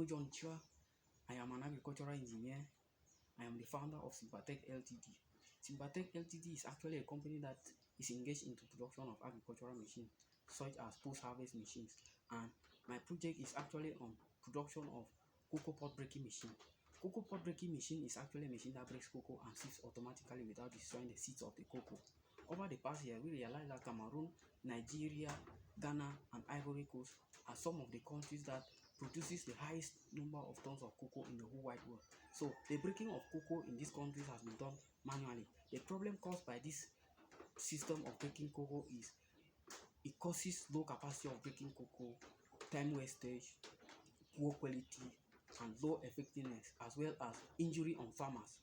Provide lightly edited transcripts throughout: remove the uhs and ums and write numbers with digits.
John Chua. I am an agricultural engineer. I am the founder of Sympatech Ltd. Sympatech Ltd is actually a company that is engaged into production of agricultural machines such as post-harvest machines, and my project is actually on production of cocoa pod breaking machine. Cocoa pod breaking machine is actually a machine that breaks cocoa and sieves automatically without destroying the seeds of the cocoa. Over the past year, we realized that Cameroon, Nigeria, Ghana, and Ivory Coast are some of the countries that produces the highest number of tons of cocoa in the whole wide world. So the breaking of cocoa in these countries has been done manually. The problem caused by this system of breaking cocoa is it causes low capacity of breaking cocoa, time wastage, poor quality, and low effectiveness, as well as injury on farmers.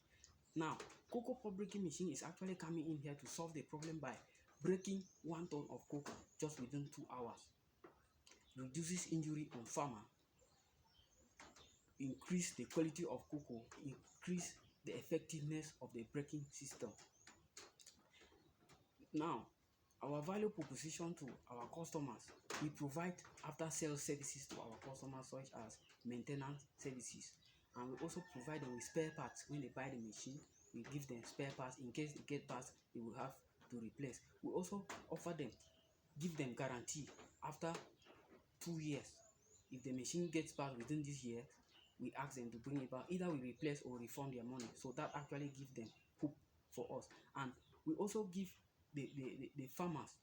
Now, cocoa pod breaking machine is actually coming in here to solve the problem by breaking 1 ton of cocoa just within 2 hours. Reduces injury on farmer, increase the quality of cocoa, increase the effectiveness of the breaking system. Now, our value proposition to our customers, we provide after-sales services to our customers such as maintenance services, and we also provide them with spare parts. When they buy the machine, we give them spare parts in case they get parts they will have to replace. We also offer them, give them guarantee after 2 years. If the machine gets bad within this year, we ask them to bring it back. Either we replace or refund their money. So that actually gives them hope for us. And we also give the farmers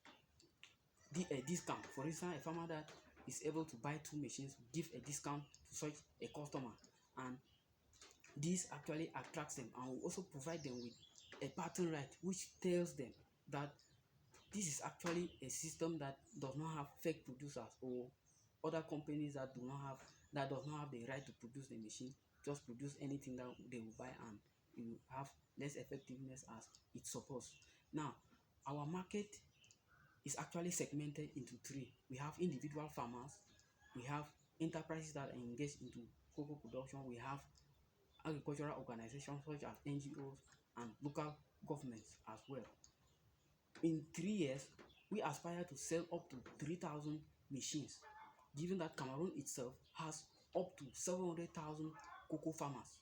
a discount. For instance, a farmer that is able to buy 2 machines, give a discount to such a customer, and this actually attracts them. And we also provide them with a patent right which tells them that this is actually a system that does not have fake producers or other companies that does not have the right to produce the machine, just produce anything that they will buy, and it will have less effectiveness as it's supposed. Now, our market is actually segmented into 3. We have individual farmers, we have enterprises that are engaged into cocoa production, we have agricultural organizations such as NGOs and local governments as well. In 3 years, we aspire to sell up to 3,000 machines, given that Cameroon itself has up to 700,000 cocoa farmers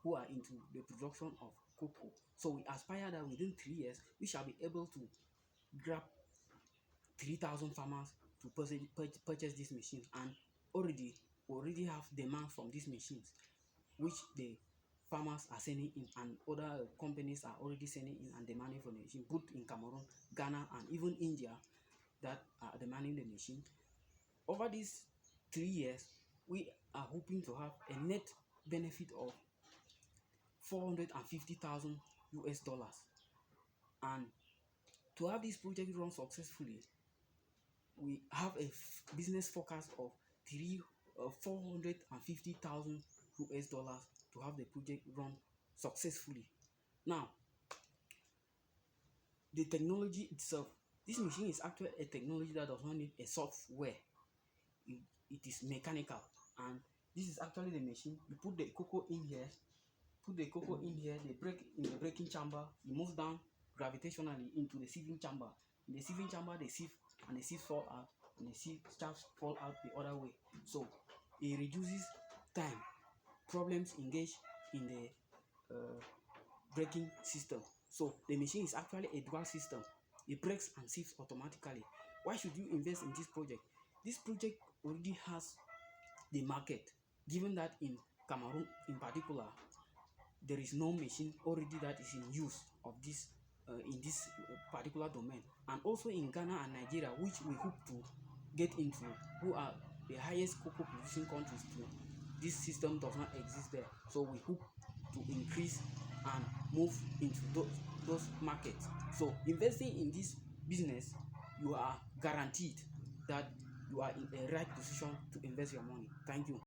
who are into the production of cocoa. So we aspire that within 3 years, we shall be able to grab 3,000 farmers to purchase these machines, and we already have demand from these machines, which the farmers are sending in, and other companies are already sending in and demanding for the machine, both in Cameroon, Ghana, and even India, that are demanding the machine. Over these 3 years, we are hoping to have a net benefit of $450,000. And to have this project run successfully, we have a business forecast of $450,000 to have the project run successfully. Now, the technology itself, this machine is actually a technology that does not need a software. It is mechanical, and this is actually the machine. You put the cocoa in here, they break in the breaking chamber, it moves down gravitationally into the sieving chamber. In the sieving chamber, they sieve, and the sieves fall out, and the sieve chaffs fall out the other way. So it reduces time, problems engaged in the breaking system. So the machine is actually a dual system. It breaks and sieves automatically. Why should you invest in this project? This project already has the market, given that in Cameroon in particular, there is no machine already that is in use of this in this particular domain, and also in Ghana and Nigeria, which we hope to get into, who are the highest cocoa producing countries too. This system does not exist there, so we hope to increase and move into those markets. So investing in this business, you are guaranteed that you are in a right position to invest your money. Thank you.